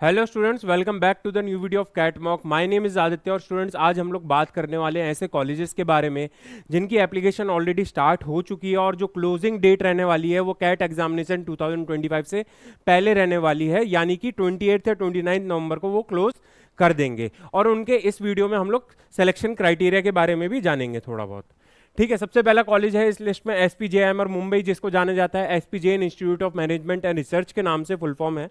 Hello students, welcome back to the new video of CAT mock. My name is Aditya. और students, आज हम लोग बात करने वाले हैं ऐसे कॉलेजेस के बारे में जिनकी एप्लीकेशन ऑलरेडी स्टार्ट हो चुकी है और जो क्लोजिंग डेट रहने वाली है वो कैट एग्जामिनेशन 2025 से पहले रहने वाली है, यानी कि 28 या 29 नवंबर को वो क्लोज कर देंगे। और उनके इस वीडियो में हम लोग सिलेक्शन क्राइटेरिया के बारे में भी जानेंगे थोड़ा बहुत। ठीक है, सबसे पहला कॉलेज है इस लिस्ट में एसपीजेएम मुंबई, जिसको जाना जाता है SPJN institute of management and research के नाम से फुल फॉर्म है।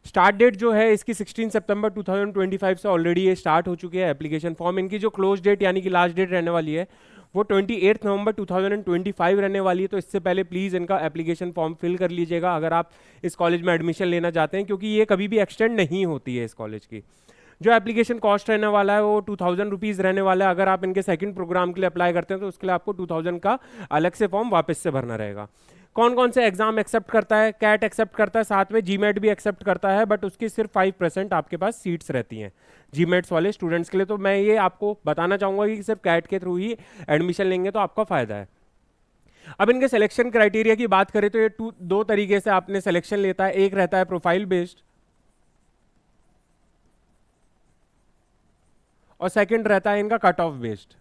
स्टार्ट डेट जो है इसकी 16 सितंबर 2025 से ऑलरेडी ये स्टार्ट हो चुकी है एप्लीकेशन फॉर्म। इनकी जो क्लोज डेट यानी कि लास्ट डेट रहने वाली है वो 28 नवंबर 2025 रहने वाली है। तो इससे पहले प्लीज़ इनका एप्लीकेशन फॉर्म फिल कर लीजिएगा अगर आप इस कॉलेज में एडमिशन लेना चाहते हैं, क्योंकि ये कभी भी एक्सटेंड नहीं होती है इस कॉलेज की। जो एप्लीकेशन कॉस्ट रहने वाला है वो 2000 रुपीज़ रहने वाला है। अगर आप इनके सेकंड प्रोग्राम के लिए अप्लाई करते हैं तो उसके लिए आपको 2000 का अलग से फॉर्म वापस से भरना रहेगा। कौन कौन से एग्जाम एक्सेप्ट करता है? कैट एक्सेप्ट करता है, साथ में जीमेट भी एक्सेप्ट करता है, बट उसकी सिर्फ 5% आपके पास सीट्स रहती हैं जीमेट्स वाले स्टूडेंट्स के लिए। तो मैं ये आपको बताना चाहूँगा कि सिर्फ कैट के थ्रू ही एडमिशन लेंगे तो आपका फायदा है। अब इनके सिलेक्शन क्राइटेरिया की बात करें तो ये दो तरीके से आपने सिलेक्शन लेता है। एक रहता है प्रोफाइल बेस्ड और सेकंड रहता है इनका cut off based.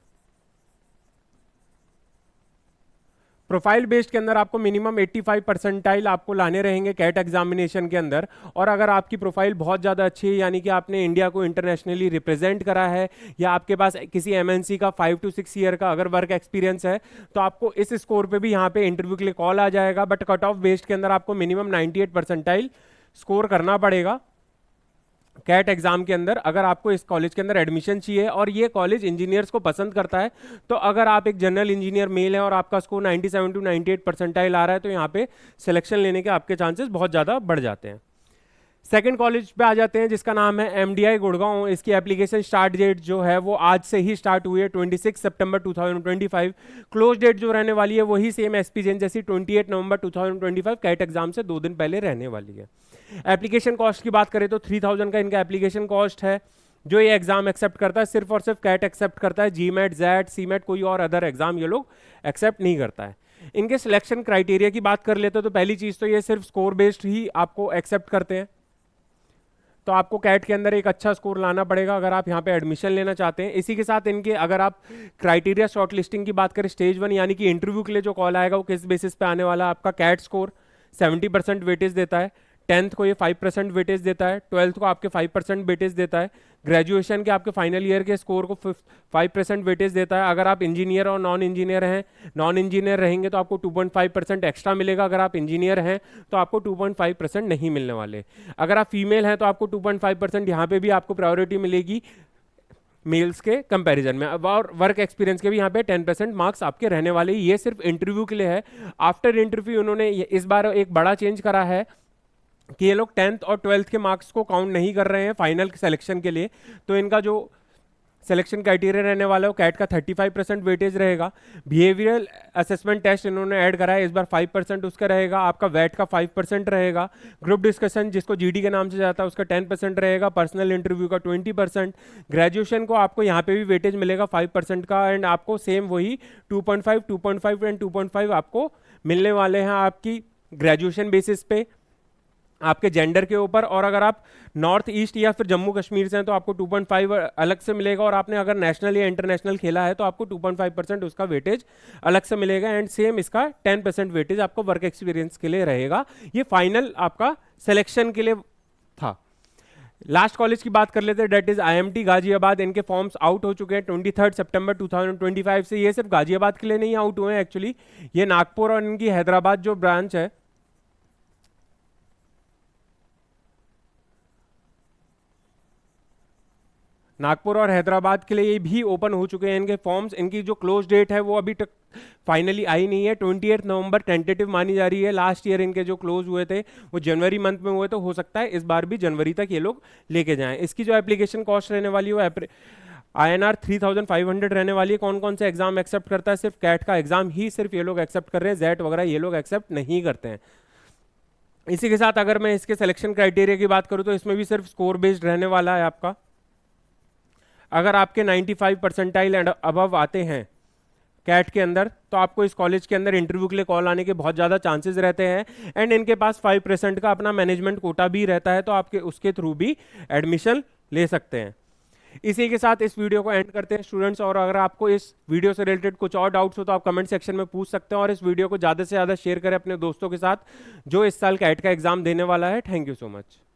Profile based के अंदर आपको मिनिमम 85 परसेंटाइल आपको लाने रहेंगे कैट एग्जामिनेशन के अंदर। और अगर आपकी प्रोफाइल बहुत ज़्यादा अच्छी है, यानी कि आपने इंडिया को इंटरनेशनली रिप्रेजेंट करा है या आपके पास किसी एमएनसी का 5 to 6 ईयर का अगर वर्क एक्सपीरियंस है, तो आपको इस स्कोर पे भी यहाँ पे इंटरव्यू के लिए कॉल आ जाएगा। बट कट ऑफ बेस्ड के अंदर आपको मिनिमम 98 परसेंटाइल स्कोर करना पड़ेगा कैट एग्जाम के अंदर अगर आपको इस कॉलेज के अंदर एडमिशन चाहिए। और ये कॉलेज इंजीनियर्स को पसंद करता है। तो अगर आप एक जनरल इंजीनियर मेल हैं और आपका स्कोर 97 to 98 परसेंटाइल आ रहा है तो यहाँ पे सिलेक्शन लेने के आपके चांसेस बहुत ज़्यादा बढ़ जाते हैं। सेकंड कॉलेज पे आ जाते हैं जिसका नाम है एमडीआई गुड़गांव। इसकी एप्लीकेशन स्टार्ट डेट जो है वो आज से ही स्टार्ट हुई है, 26 सितंबर 2025। क्लोज डेट जो रहने वाली है वही सेम एसपी जैन जैसी 28 नवंबर 2025 कैट एग्जाम से 2 दिन पहले रहने वाली है। एप्लीकेशन कॉस्ट की बात करें तो 3000 का इनका एप्लीकेशन कॉस्ट है। जो ये एग्जाम एक्सेप्ट करता है सिर्फ और सिर्फ कैट एक्सेप्ट करता है, जीमेट जैट सीमेट कोई और अदर एग्जाम ये लोग एक्सेप्ट नहीं करता है। इनके सिलेक्शन क्राइटेरिया की बात कर लेते हैं तो पहली चीज तो ये सिर्फ स्कोर बेस्ड ही आपको एक्सेप्ट करते हैं। तो आपको कैट के अंदर एक अच्छा स्कोर लाना पड़ेगा अगर आप यहाँ पे एडमिशन लेना चाहते हैं। इसी के साथ इनके अगर आप क्राइटेरिया शॉर्ट लिस्टिंग की बात करें, स्टेज 1 यानी कि इंटरव्यू के लिए जो कॉल आएगा वो किस बेसिस पे आने वाला है? आपका कैट स्कोर 70% वेटेज देता है, 10th को ये 5% वेटेज देता है, 12th को आपके 5% वेटेज देता है, ग्रेजुएशन के आपके फाइनल ईयर के स्कोर को 5% वेटेज देता है। अगर आप इंजीनियर और नॉन इंजीनियर हैं, नॉन इंजीनियर रहेंगे तो आपको 2.5% एक्स्ट्रा मिलेगा। अगर आप इंजीनियर हैं तो आपको 2.5% नहीं मिलने वाले। अगर आप फीमेल हैं तो आपको 2.5% यहाँ पे भी आपको प्रायोरिटी मिलेगी मेल्स के कंपैरिजन में। और वर्क एक्सपीरियंस के भी यहाँ पे 10% मार्क्स आपके रहने वाले। ये सिर्फ इंटरव्यू के लिए है। आफ्टर इंटरव्यू उन्होंने इस बार एक बड़ा चेंज करा है कि ये लोग 10th और 12th के मार्क्स को काउंट नहीं कर रहे हैं फाइनल सिलेक्शन के लिए। तो इनका जो सिलेक्शन क्राइटेरिया रहने वाला है वो कैट का 35% वेटेज रहेगा। बिहेवियरल असेसमेंट टेस्ट इन्होंने ऐड करा है इस बार, 5% उसका रहेगा। आपका वैट का 5% रहेगा। ग्रुप डिस्कशन जिसको जीडी के नाम से जाता है उसका 10% रहेगा। पर्सनल इंटरव्यू का 20%। ग्रेजुएशन को आपको यहाँ पे भी वेटेज मिलेगा 5% का। एंड आपको सेम वही 2.5, 2.5 एंड 2.5 आपको मिलने वाले हैं आपकी ग्रेजुएशन बेसिस पे आपके जेंडर के ऊपर। और अगर आप नॉर्थ ईस्ट या फिर जम्मू कश्मीर से हैं तो आपको 2.5 अलग से मिलेगा। और आपने अगर नेशनल या इंटरनेशनल खेला है तो आपको 2.5% उसका वेटेज अलग से मिलेगा। एंड सेम इसका 10% वेटेज आपको वर्क एक्सपीरियंस के लिए रहेगा। ये फाइनल आपका सिलेक्शन के लिए था। लास्ट कॉलेज की बात कर लेते हैं, डेट इज आईएमटी गाजियाबाद। इनके फॉर्म्स आउट हो चुके हैं 23 सितंबर 2025 से। ये सिर्फ गाजियाबाद के लिए नहीं आउट हुए हैं एक्चुअली, ये नागपुर और इनकी हैदराबाद जो ब्रांच है नागपुर और हैदराबाद के लिए भी ओपन हो चुके हैं इनके फॉर्म्स। इनकी जो क्लोज डेट है वो अभी तक फाइनली आई नहीं है। 28 नवंबर टेंटेटिव मानी जा रही है। लास्ट ईयर इनके जो क्लोज हुए थे वो जनवरी मंथ में हुए, तो हो सकता है इस बार भी जनवरी तक ये लोग लेके जाएं। इसकी जो एप्लीकेशन कॉस्ट रहने वाली है वो INR 3500 रहने वाली है। कौन कौन से एग्जाम एक्सेप्ट करता है? सिर्फ कैट का एग्जाम ही सिर्फ ये लोग एक्सेप्ट कर रहे हैं, जेट वगैरह ये लोग एक्सेप्ट नहीं करते हैं। इसी के साथ अगर मैं इसके सिलेक्शन क्राइटेरिया की बात करूं तो इसमें भी सिर्फ स्कोर बेस्ड रहने वाला है आपका। अगर आपके 95 परसेंटाइल एंड अबव आते हैं कैट के अंदर, तो आपको इस कॉलेज के अंदर इंटरव्यू के लिए कॉल आने के बहुत ज़्यादा चांसेस रहते हैं। एंड इनके पास 5% का अपना मैनेजमेंट कोटा भी रहता है, तो आपके उसके थ्रू भी एडमिशन ले सकते हैं। इसी के साथ इस वीडियो को एंड करते हैं स्टूडेंट्स, और अगर आपको इस वीडियो से रिलेटेड कुछ और डाउट्स हो तो आप कमेंट सेक्शन में पूछ सकते हैं, और इस वीडियो को ज़्यादा से ज़्यादा शेयर करें अपने दोस्तों के साथ जो इस साल कैट का एग्जाम देने वाला है। Thank you so much.